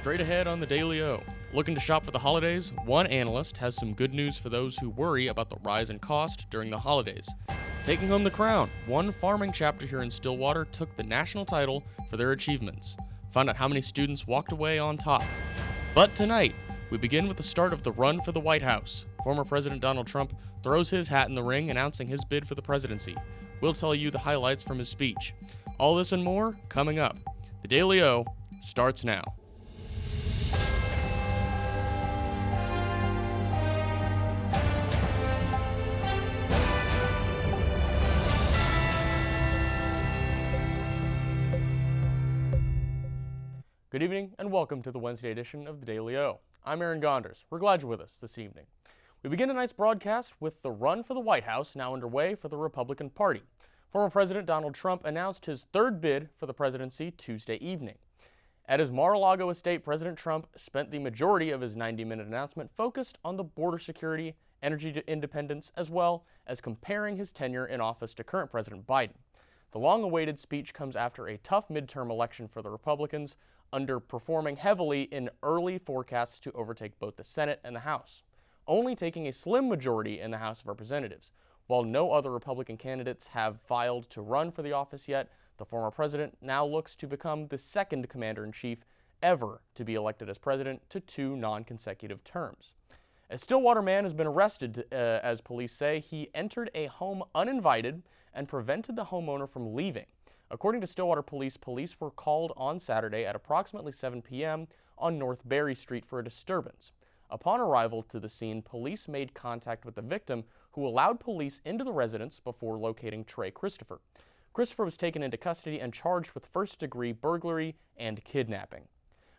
straight ahead on the Daily O. Looking to shop for the holidays? One analyst has some good news for those who worry about the rise in cost during the holidays. Taking home the crown, one farming chapter here in Stillwater took the national title for their achievements. Find out how many students walked away on top. But tonight, we begin with the start of the run for the White House. Former President Donald Trump throws his hat in the ring, announcing his bid for the presidency. We'll tell you the highlights from his speech. All this and more coming up. The Daily O starts now. Good evening and welcome to the Wednesday edition of the Daily O. I'm Aaron Gonders. We're glad you're with us this evening. We begin tonight's broadcast with the run for the White House now underway for the Republican Party. Former President Donald Trump announced his third bid for the presidency Tuesday evening. At his Mar-a-Lago estate, President Trump spent the majority of his 90-minute announcement focused on the border security, energy independence, as well as comparing his tenure in office to current President Biden. The long-awaited speech comes after a tough midterm election for the Republicans, underperforming heavily in early forecasts to overtake both the Senate and the House, only taking a slim majority in the House of Representatives. While no other Republican candidates have filed to run for the office yet, the former president now looks to become the second commander-in-chief ever to be elected as president to 2 non-consecutive terms. A Stillwater man has been arrested as police say he entered a home uninvited and prevented the homeowner from leaving. According to Stillwater police were called on Saturday at approximately 7 p.m. on North Berry Street for a disturbance. Upon arrival to the scene, police made contact with the victim, who allowed police into the residence before locating Trey Christopher. Christopher was taken into custody and charged with first-degree burglary and kidnapping.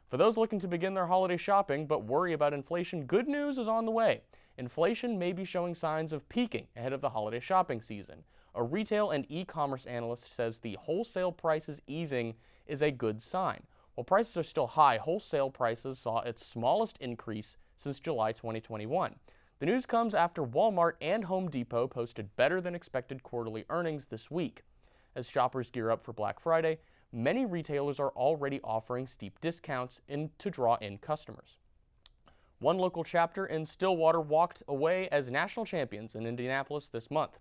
For those looking to begin their holiday shopping but worry about inflation, good news is on the way. Inflation may be showing signs of peaking ahead of the holiday shopping season. A retail and e-commerce analyst says the wholesale prices easing is a good sign. While prices are still high, wholesale prices saw its smallest increase since July 2021. The news comes after Walmart and Home Depot posted better than expected quarterly earnings this week. As shoppers gear up for Black Friday, many retailers are already offering steep discounts to draw in customers. One local chapter in Stillwater walked away as national champions in Indianapolis this month.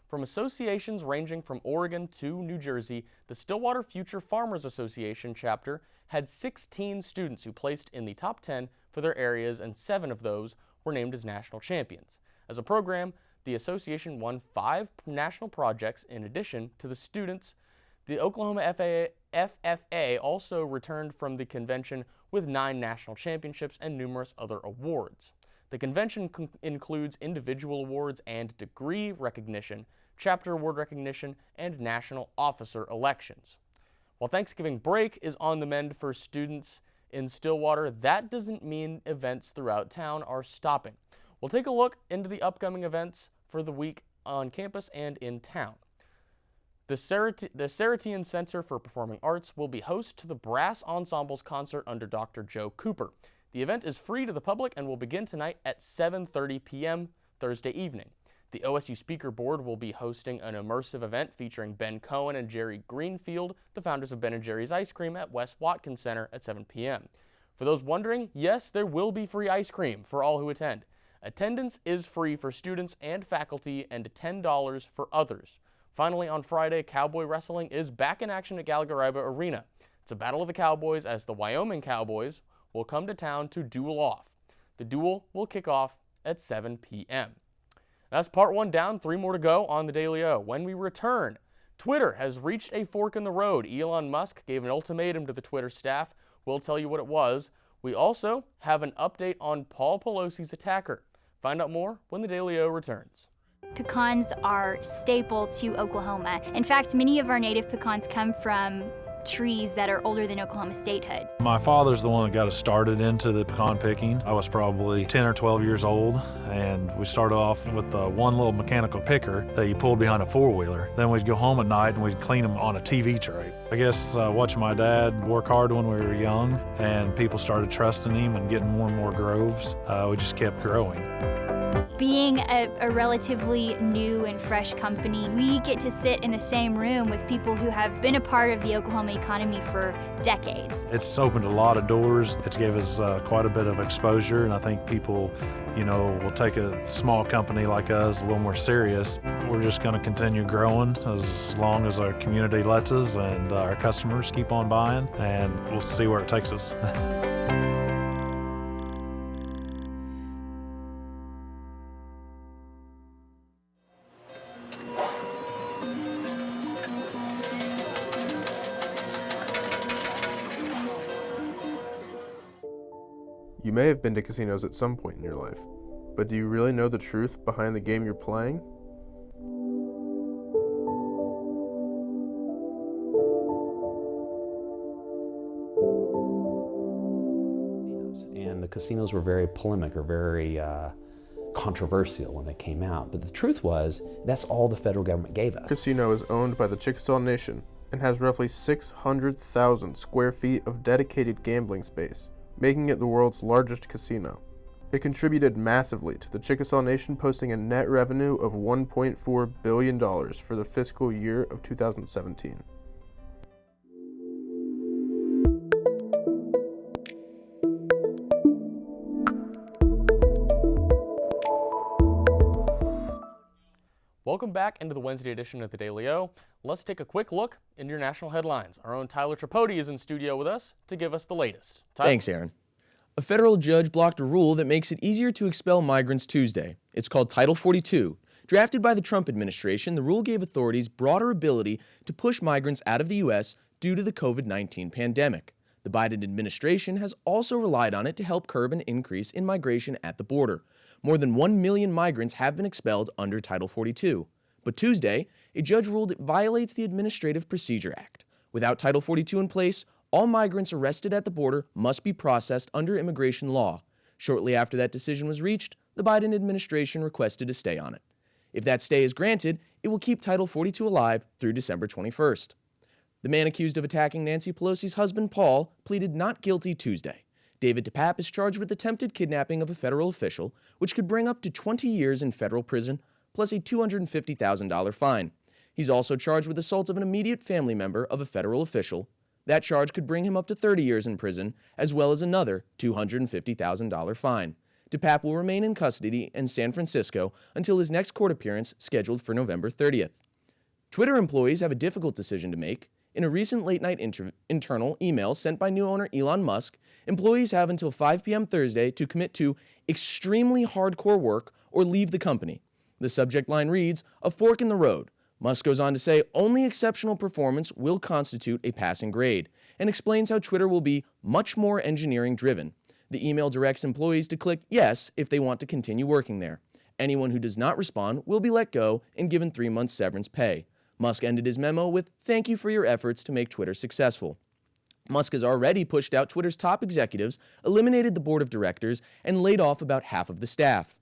From associations ranging from Oregon to New Jersey, the Stillwater Future Farmers Association chapter had 16 students who placed in the top 10 for their areas, and 7 of those were named as national champions. As a program, the association won 5 national projects in addition to the students. The Oklahoma FFA also returned from the convention with 9 national championships and numerous other awards. The convention includes individual awards and degree recognition, chapter award recognition, and national officer elections. While Thanksgiving break is on the mend for students in Stillwater, that doesn't mean events throughout town are stopping. We'll take a look into the upcoming events for the week on campus and in town. The Saratian Center for Performing Arts will be host to the Brass Ensembles concert under Dr. Joe Cooper. The event is free to the public and will begin tonight at 7:30 p.m. Thursday evening. The OSU Speaker Board will be hosting an immersive event featuring Ben Cohen and Jerry Greenfield, the founders of Ben & Jerry's Ice Cream, at Wes Watkins Center at 7 p.m. For those wondering, yes, there will be free ice cream for all who attend. Attendance is free for students and faculty and $10 for others. Finally, on Friday, Cowboy Wrestling is back in action at Gallagher-Iba Arena. It's a battle of the Cowboys as the Wyoming Cowboys will come to town to duel off. The duel will kick off at 7 p.m. That's part 1 down, 3 more to go on the Daily O. When we return, Twitter has reached a fork in the road. Elon Musk gave an ultimatum to the Twitter staff. We'll tell you what it was. We also have an update on Paul Pelosi's attacker. Find out more when the Daily O returns. Pecans are staple to Oklahoma. In fact, many of our native pecans come from trees that are older than Oklahoma statehood. My father's the one that got us started into the pecan picking. I was probably 10 or 12 years old, and we started off with one little mechanical picker that you pulled behind a four-wheeler. Then we'd go home at night and we'd clean them on a TV tray. I guess watching my dad work hard when we were young, and people started trusting him and getting more and more groves, we just kept growing. Being a relatively new and fresh company, we get to sit in the same room with people who have been a part of the Oklahoma economy for decades. It's opened a lot of doors. It's gave us quite a bit of exposure, and I think people, will take a small company like us a little more serious. We're just going to continue growing as long as our community lets us and our customers keep on buying, and we'll see where it takes us. You may have been to casinos at some point in your life, but do you really know the truth behind the game you're playing? And the casinos were very polemic or very controversial when they came out. But the truth was, that's all the federal government gave us. Casino is owned by the Chickasaw Nation and has roughly 600,000 square feet of dedicated gambling space, making it the world's largest casino. It contributed massively to the Chickasaw Nation posting a net revenue of $1.4 billion for the fiscal year of 2017. Welcome back into the Wednesday edition of the Daily O. Let's take a quick look into your national headlines. Our own Tyler Tripodi is in studio with us to give us the latest. Tyler? Thanks, Aaron. A federal judge blocked a rule that makes it easier to expel migrants Tuesday. It's called Title 42. Drafted by the Trump administration, the rule gave authorities broader ability to push migrants out of the U.S. due to the COVID-19 pandemic. The Biden administration has also relied on it to help curb an increase in migration at the border. More than 1 million migrants have been expelled under Title 42. But Tuesday, a judge ruled it violates the Administrative Procedure Act. Without Title 42 in place, all migrants arrested at the border must be processed under immigration law. Shortly after that decision was reached, the Biden administration requested a stay on it. If that stay is granted, it will keep Title 42 alive through December 21st. The man accused of attacking Nancy Pelosi's husband, Paul, pleaded not guilty Tuesday. David DePape is charged with attempted kidnapping of a federal official, which could bring up to 20 years in federal prison, plus a $250,000 fine. He's also charged with assault of an immediate family member of a federal official. That charge could bring him up to 30 years in prison, as well as another $250,000 fine. DePape will remain in custody in San Francisco until his next court appearance, scheduled for November 30th. Twitter employees have a difficult decision to make. In a recent late-night internal email sent by new owner Elon Musk, employees have until 5 p.m. Thursday to commit to extremely hardcore work or leave the company. The subject line reads, "A fork in the road." Musk goes on to say only exceptional performance will constitute a passing grade, and explains how Twitter will be much more engineering-driven. The email directs employees to click yes if they want to continue working there. Anyone who does not respond will be let go and given 3 months severance pay. Musk ended his memo with, "Thank you for your efforts to make Twitter successful." Musk has already pushed out Twitter's top executives, eliminated the board of directors, and laid off about half of the staff.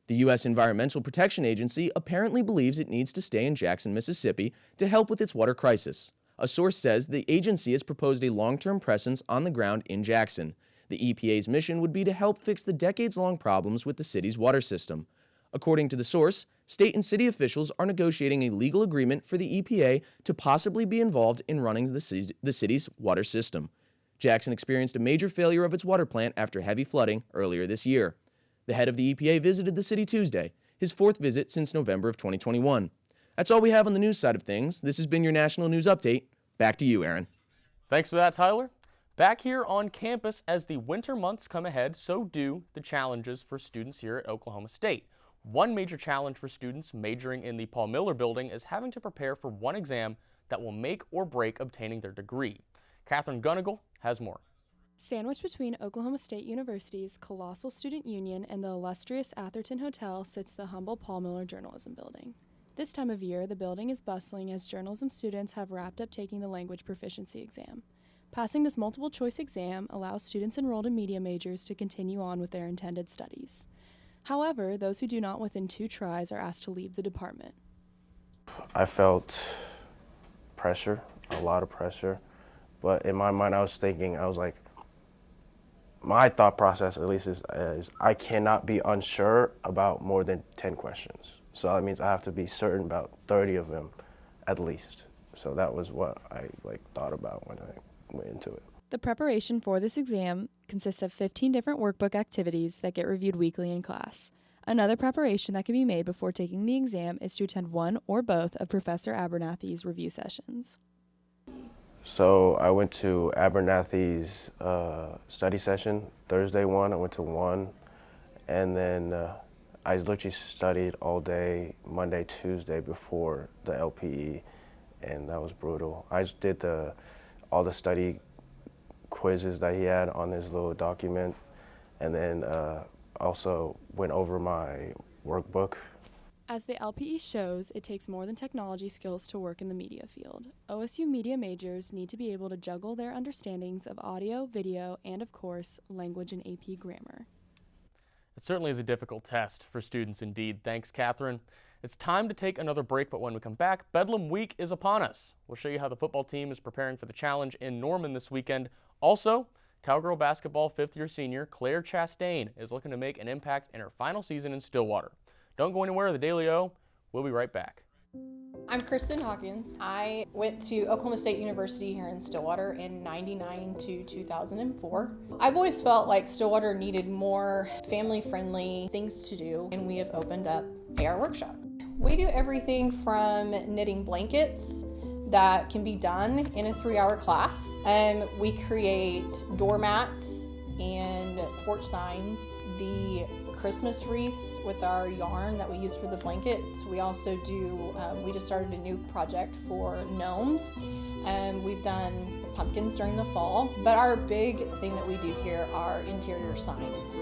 The U.S. Environmental Protection Agency apparently believes it needs to stay in Jackson, Mississippi to help with its water crisis. A source says the agency has proposed a long-term presence on the ground in Jackson. The EPA's mission would be to help fix the decades-long problems with the city's water system. According to the source, state and city officials are negotiating a legal agreement for the EPA to possibly be involved in running the city's water system. Jackson experienced a major failure of its water plant after heavy flooding earlier this year. The head of the EPA visited the city Tuesday, his fourth visit since November of 2021. That's all we have on the news side of things. This has been your National News Update. Back to you, Aaron. Thanks for that, Tyler. Back here on campus, as the winter months come ahead, so do the challenges for students here at Oklahoma State. One major challenge for students majoring in the Paul Miller building is having to prepare for one exam that will make or break obtaining their degree. Catherine Gunnigal has more. Sandwiched between Oklahoma State University's colossal student union and the illustrious Atherton Hotel sits the humble Paul Miller Journalism Building. This time of year, the building is bustling as journalism students have wrapped up taking the language proficiency exam. Passing this multiple choice exam allows students enrolled in media majors to continue on with their intended studies. However, those who do not within 2 tries are asked to leave the department. I felt pressure, a lot of pressure, but in my mind I was like, my thought process at least is I cannot be unsure about more than 10 questions. So that means I have to be certain about 30 of them at least. So that was what I thought about when I went into it. The preparation for this exam consists of 15 different workbook activities that get reviewed weekly in class. Another preparation that can be made before taking the exam is to attend one or both of Professor Abernathy's review sessions. So I went to Abernathy's study session, Thursday one, I went to one, and then I literally studied all day, Monday, Tuesday before the LPE, and that was brutal. I just did all the study quizzes that he had on his little document, and then also went over my workbook. As the LPE shows, it takes more than technology skills to work in the media field. OSU media majors need to be able to juggle their understandings of audio, video, and of course, language and AP grammar. It certainly is a difficult test for students indeed. Thanks, Catherine. It's time to take another break, but when we come back, Bedlam Week is upon us. We'll show you how the football team is preparing for the challenge in Norman this weekend. Also, Cowgirl basketball fifth-year senior Claire Chastain is looking to make an impact in her final season in Stillwater. Don't go anywhere. The Daily O. We'll be right back. I'm Kristen Hawkins. I went to Oklahoma State University here in Stillwater in '99 to 2004. I've always felt like Stillwater needed more family-friendly things to do, and we have opened up AR Workshop. We do everything from knitting blankets that can be done in a 3-hour class. We create doormats and porch signs, the Christmas wreaths with our yarn that we use for the blankets. We also do, we just started a new project for gnomes, and we've done pumpkins during the fall. But our big thing that we do here are interior signs.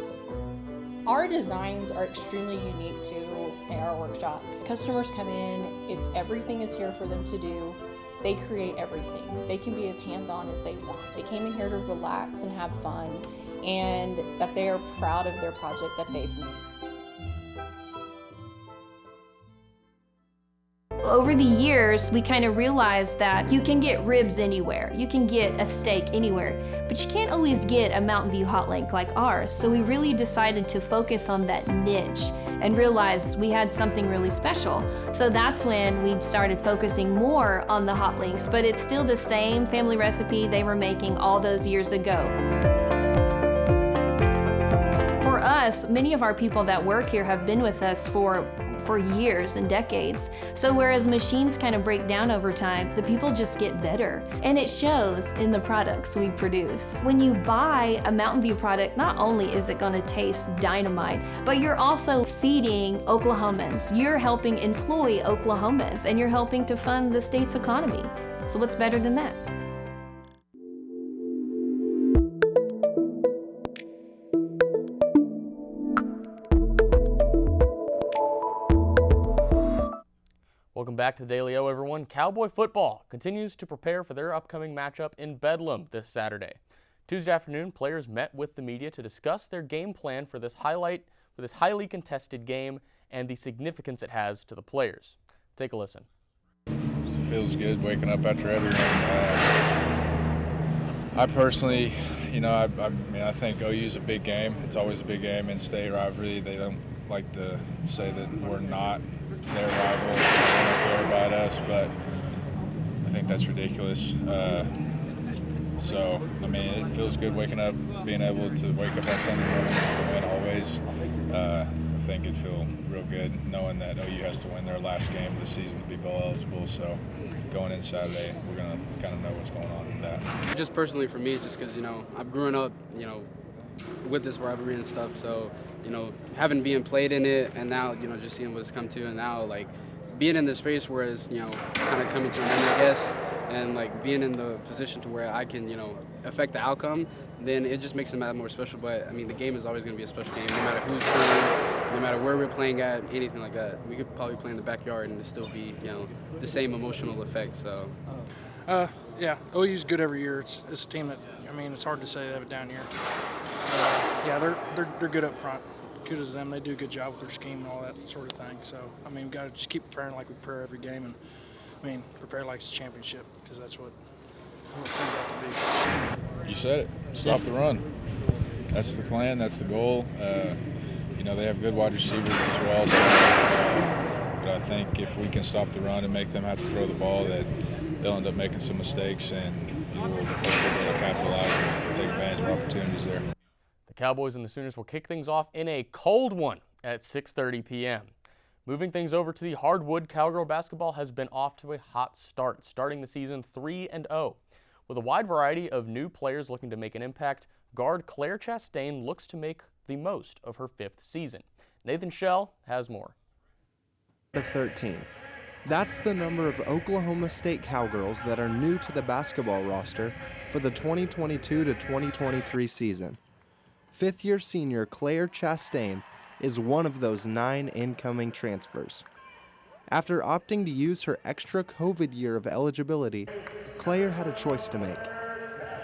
Our designs are extremely unique to AR Workshop. Customers come in, everything is here for them to do. They create everything. They can be as hands-on as they want. They came in here to relax and have fun, and that they are proud of their project that they've made. Over the years, we kind of realized that you can get ribs anywhere, you can get a steak anywhere, but you can't always get a Mountain View hot link like ours. So we really decided to focus on that niche and realized we had something really special. So that's when we started focusing more on the hot links, but it's still the same family recipe they were making all those years ago. For us, many of our people that work here have been with us for years and decades. So whereas machines kind of break down over time, the people just get better. And it shows in the products we produce. When you buy a Mountain View product, not only is it going to taste dynamite, but you're also feeding Oklahomans. You're helping employ Oklahomans, and you're helping to fund the state's economy. So what's better than that? Welcome back to the Daily O, everyone. Cowboy football continues to prepare for their upcoming matchup in Bedlam this Saturday. Tuesday afternoon, players met with the media to discuss their game plan for this highly contested game and the significance it has to the players. Take a listen. It feels good waking up after everything. I personally, I think OU is a big game. It's always a big game in state rivalry. They don't like to say that we're not their rival. They don't care about us, but I think that's ridiculous. It feels good waking up, being able to wake up on Sunday mornings and win always. I think it'd feel real good knowing that OU has to win their last game of the season to be bowl eligible. So going in Saturday, we're going to kind of know what's going on with that. Just personally for me, just because, I've grown up, with this rivalry and stuff. So, having been played in it and now, just seeing what's come to, and now, being in this space where it's, kind of coming to an end, I guess, and, being in the position to where I can, affect the outcome, then it just makes it that more special. But, the game is always going to be a special game, no matter who's playing, no matter where we're playing at, anything like that. We could probably play in the backyard and it still be, the same emotional effect, so. Yeah, OU's good every year. It's a team that, it's hard to say they have it down here. They're good up front. Kudos to them. They do a good job with their scheme and all that sort of thing. So, we've got to just keep preparing like we prepare every game, and, prepare like it's a championship, because that's what it turns out to be. You said it. Stop the run. that's the plan. That's the goal. You know, they have good wide receivers as well. So, but I think if we can stop the run and make them have to throw the ball, that they'll end up making some mistakes, and we'll hopefully be able to capitalize and take advantage of opportunities there. The Cowboys and the Sooners will kick things off in a cold one at 6:30 p.m. Moving things over to the hardwood, Cowgirl basketball has been off to a hot start, starting the season 3-0. With a wide variety of new players looking to make an impact, guard Claire Chastain looks to make the most of her 5th season. Nathan Shell has more. 13. That's the number of Oklahoma State Cowgirls that are new to the basketball roster for the 2022 to 2023 season. 5th-year senior Claire Chastain is one of those 9 incoming transfers. After opting to use her extra COVID year of eligibility, Claire had a choice to make.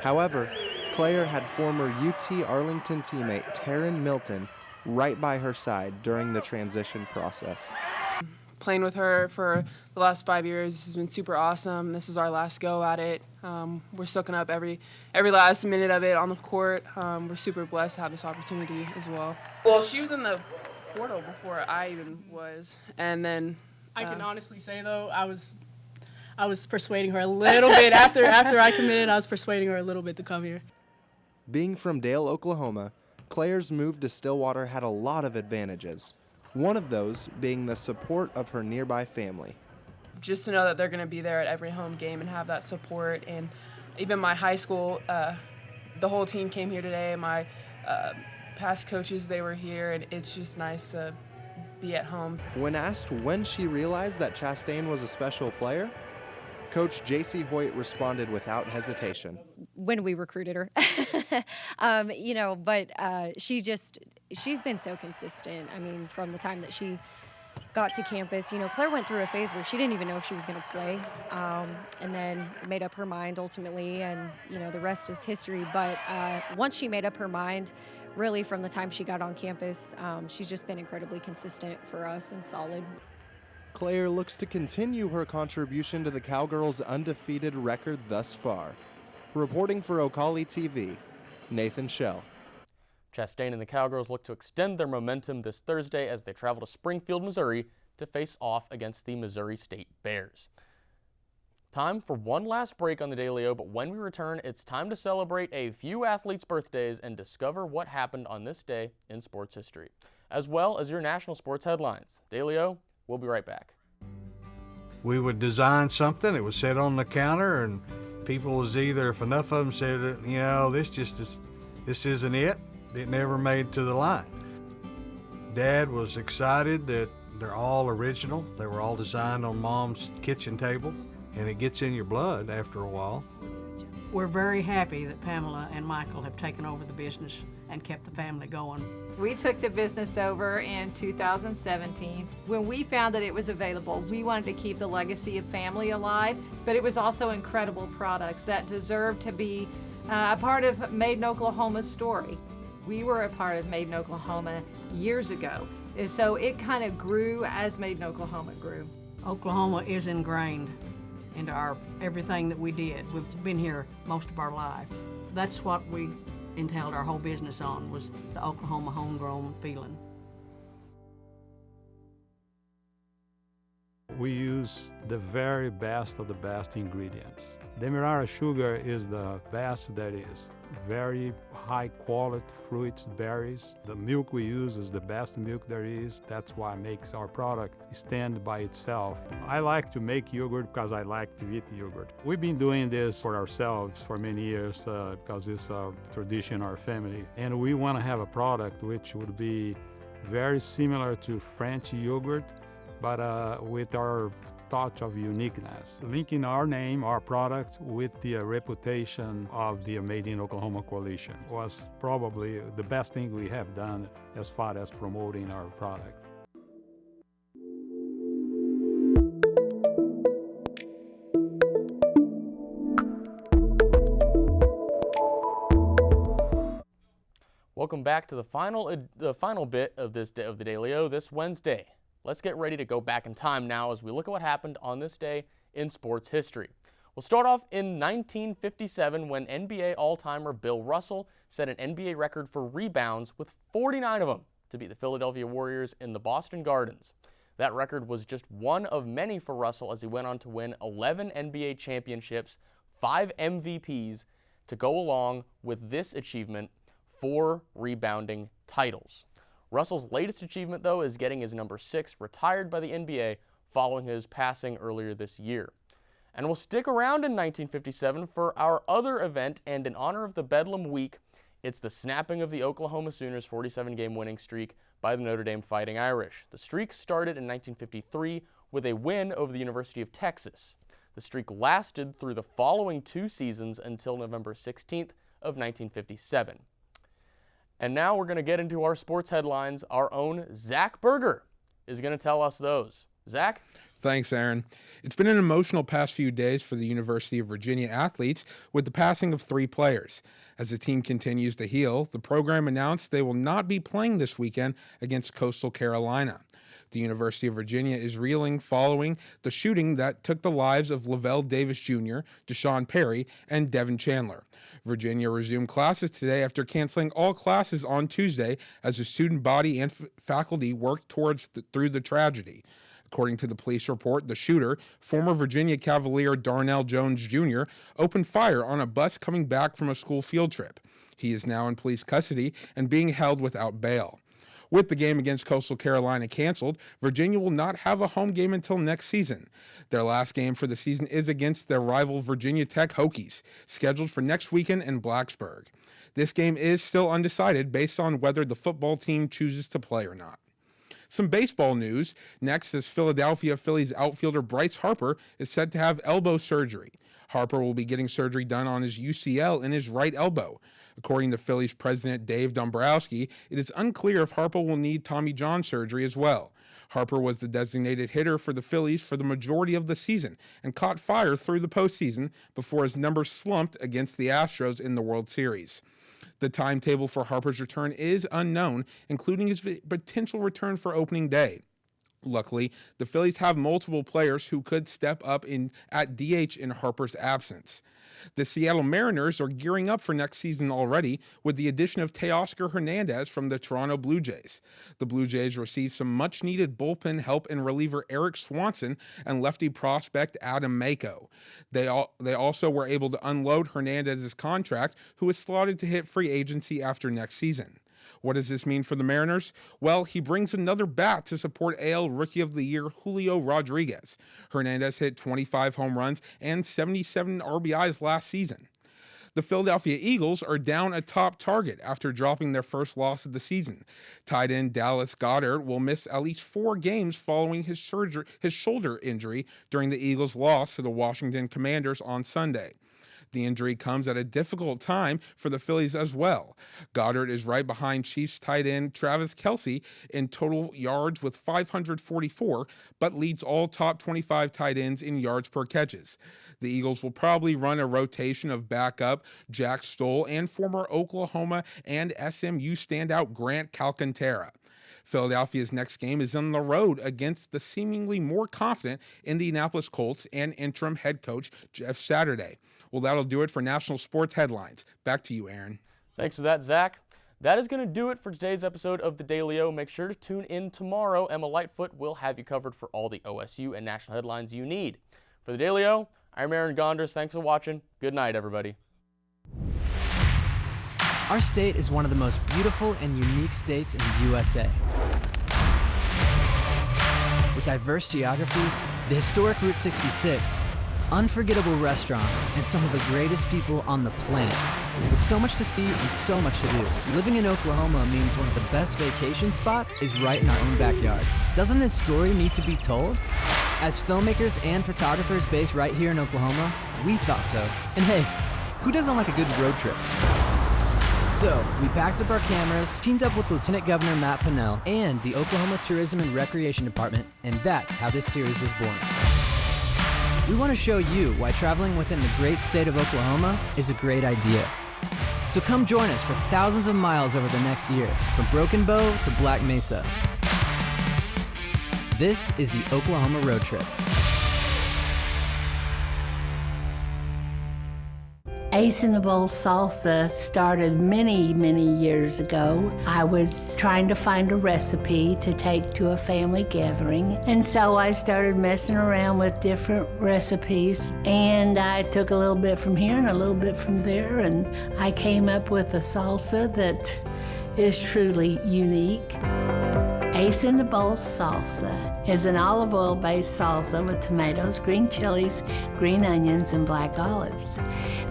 However, Claire had former UT Arlington teammate Taryn Milton right by her side during the transition process. Playing with her for the last 5 years has been super awesome. This is our last go at it. We're soaking up every last minute of it on the court. We're super blessed to have this opportunity as well. Well, she was in the portal before I even was, and then I can honestly say though, I was persuading her a little bit after I committed. I was persuading her a little bit to come here. Being from Dale, Oklahoma, Claire's move to Stillwater had a lot of advantages. One of those being the support of her nearby family. Just to know that they're going to be there at every home game and have that support. And even my high school, the whole team came here today. My past coaches, they were here, and it's just nice to be at home. When asked when she realized that Chastain was a special player, Coach J.C. Hoyt responded without hesitation. When we recruited her, you know, but she's been so consistent. I mean, from the time that she got to campus, you know, Claire went through a phase where she didn't even know if she was going to play, and then made up her mind ultimately, and, you know, the rest is history. But once she made up her mind, really from the time she got on campus, she's just been incredibly consistent for us and solid. Claire looks to continue her contribution to the Cowgirls' undefeated record thus far. Reporting for Ocali TV, Nathan Shell. Chastain and the Cowgirls look to extend their momentum this Thursday as they travel to Springfield, Missouri to face off against the Missouri State Bears. Time for one last break on the Daily O, but when we return, it's time to celebrate a few athletes' birthdays and discover what happened on this day in sports history, as well as your national sports headlines. Daily O, we'll be right back. We would design something, it was set on the counter, and people was either, if enough of them said, you know, this isn't it, it never made to the line. Dad was excited that they're all original. They were all designed on Mom's kitchen table, and it gets in your blood after a while. We're very happy that Pamela and Michael have taken over the business and kept the family going. We took the business over in 2017. When we found that it was available, we wanted to keep the legacy of family alive, but it was also incredible products that deserved to be a part of Made in Oklahoma's story. We were a part of Made in Oklahoma years ago, and so it kind of grew as Made in Oklahoma grew. Oklahoma is ingrained into everything that we did. We've been here most of our life. That's what we entailed our whole business on, was the Oklahoma homegrown feeling. We use the very best of the best ingredients. Demerara sugar is the best that is. Very high quality fruits, berries. The milk we use is the best milk there is. That's why it makes our product stand by itself. I like to make yogurt because I like to eat yogurt. We've been doing this for ourselves for many years because it's a tradition in our family. And we want to have a product which would be very similar to French yogurt, but with our touch of uniqueness, linking our name, our products, with the reputation of the Made in Oklahoma Coalition was probably the best thing we have done as far as promoting our product. Welcome back to the final bit of the Daily O this Wednesday. Let's get ready to go back in time now as we look at what happened on this day in sports history. We'll start off in 1957 when NBA all-timer Bill Russell set an NBA record for rebounds with 49 of them to beat the Philadelphia Warriors in the Boston Gardens. That record was just one of many for Russell as he went on to win 11 NBA championships, 5 MVPs, to go along with this achievement, 4 rebounding titles. Russell's latest achievement, though, is getting his number 6 retired by the NBA following his passing earlier this year. And we'll stick around in 1957 for our other event, and in honor of the Bedlam Week, it's the snapping of the Oklahoma Sooners' 47-game winning streak by the Notre Dame Fighting Irish. The streak started in 1953 with a win over the University of Texas. The streak lasted through the following 2 seasons until November 16th of 1957. And now we're going to get into our sports headlines. Our own Zach Berger is going to tell us those. Zach? Thanks, Aaron. It's been an emotional past few days for the University of Virginia athletes with the passing of 3 players. As the team continues to heal, the program announced they will not be playing this weekend against Coastal Carolina. The University of Virginia is reeling following the shooting that took the lives of Lavelle Davis Jr., Deshaun Perry, and Devin Chandler. Virginia resumed classes today after canceling all classes on Tuesday as the student body and faculty worked through the tragedy. According to the police report, the shooter, former Virginia Cavalier Darnell Jones Jr., opened fire on a bus coming back from a school field trip. He is now in police custody and being held without bail. With the game against Coastal Carolina canceled, Virginia will not have a home game until next season. Their last game for the season is against their rival Virginia Tech Hokies, scheduled for next weekend in Blacksburg. This game is still undecided based on whether the football team chooses to play or not. Some baseball news. Next is Philadelphia Phillies outfielder Bryce Harper is said to have elbow surgery. Harper will be getting surgery done on his UCL in his right elbow. According to Phillies president Dave Dombrowski, it is unclear if Harper will need Tommy John surgery as well. Harper was the designated hitter for the Phillies for the majority of the season and caught fire through the postseason before his numbers slumped against the Astros in the World Series. The timetable for Harper's return is unknown, including his potential return for opening day. Luckily, the Phillies have multiple players who could step up at DH in Harper's absence. The Seattle Mariners are gearing up for next season already with the addition of Teoscar Hernandez from the Toronto Blue Jays. The Blue Jays received some much-needed bullpen help in reliever Eric Swanson and lefty prospect Adam Mako. They also were able to unload Hernandez's contract, who is slotted to hit free agency after next season. What does this mean for the Mariners? Well, he brings another bat to support AL Rookie of the Year Julio Rodriguez. Hernandez hit 25 home runs and 77 RBIs last season. The Philadelphia Eagles are down a top target after dropping their first loss of the season. Tight end Dallas Goedert will miss at least 4 games following his shoulder injury during the Eagles' loss to the Washington Commanders on Sunday. The injury comes at a difficult time for the Phillies as well. Goddard is right behind Chiefs tight end Travis Kelce in total yards with 544, but leads all top 25 tight ends in yards per catches. The Eagles will probably run a rotation of backup Jack Stoll and former Oklahoma and SMU standout Grant Calcaterra. Philadelphia's next game is on the road against the seemingly more confident Indianapolis Colts and interim head coach Jeff Saturday. Well, that'll do it for National Sports Headlines. Back to you, Aaron. Thanks for that, Zach. That is going to do it for today's episode of the Daily O. Make sure to tune in tomorrow. Emma Lightfoot will have you covered for all the OSU and national headlines you need. For the Daily O, I'm Aaron Gonders. Thanks for watching. Good night, everybody. Our state is one of the most beautiful and unique states in the USA. With diverse geographies, the historic Route 66, unforgettable restaurants, and some of the greatest people on the planet. With so much to see and so much to do, living in Oklahoma means one of the best vacation spots is right in our own backyard. Doesn't this story need to be told? As filmmakers and photographers based right here in Oklahoma, we thought so. And hey, who doesn't like a good road trip? So, we packed up our cameras, teamed up with Lieutenant Governor Matt Pinnell and the Oklahoma Tourism and Recreation Department, and that's how this series was born. We want to show you why traveling within the great state of Oklahoma is a great idea. So come join us for thousands of miles over the next year, from Broken Bow to Black Mesa. This is the Oklahoma Road Trip. Ace in the Bowl Salsa started many, many years ago. I was trying to find a recipe to take to a family gathering, and so I started messing around with different recipes, and I took a little bit from here and a little bit from there, and I came up with a salsa that is truly unique. Ace in the Bowl Salsa is an olive oil-based salsa with tomatoes, green chilies, green onions, and black olives.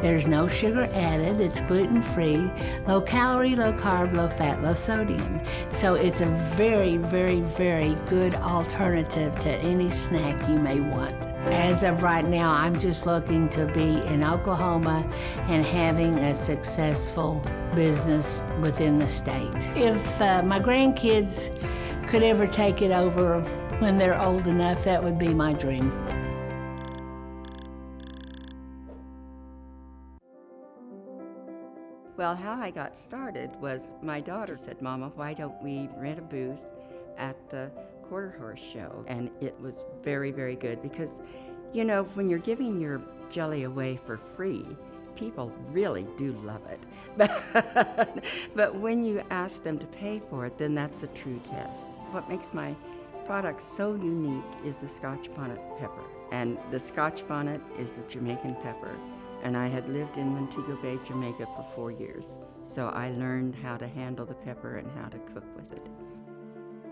There's no sugar added, it's gluten-free, low calorie, low carb, low fat, low sodium. So it's a very, very, very good alternative to any snack you may want. As of right now, I'm just looking to be in Oklahoma and having a successful business within the state. If my grandkids could ever take it over when they're old enough, that would be my dream. Well, how I got started was my daughter said, "Mama, why don't we rent a booth at the Quarter Horse Show?" And it was very, very good because, you know, when you're giving your jelly away for free, people really do love it. But when you ask them to pay for it, then that's a true test. What makes my product so unique is the Scotch bonnet pepper. And the Scotch bonnet is the Jamaican pepper. And I had lived in Montego Bay, Jamaica for 4 years. So I learned how to handle the pepper and how to cook with it.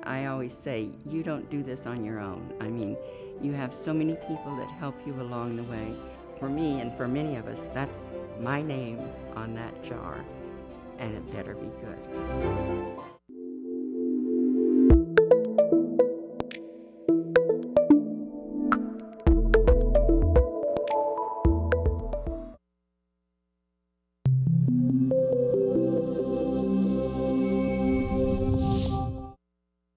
I always say, you don't do this on your own. I mean, you have so many people that help you along the way. For me and for many of us, that's my name on that jar, and it better be good.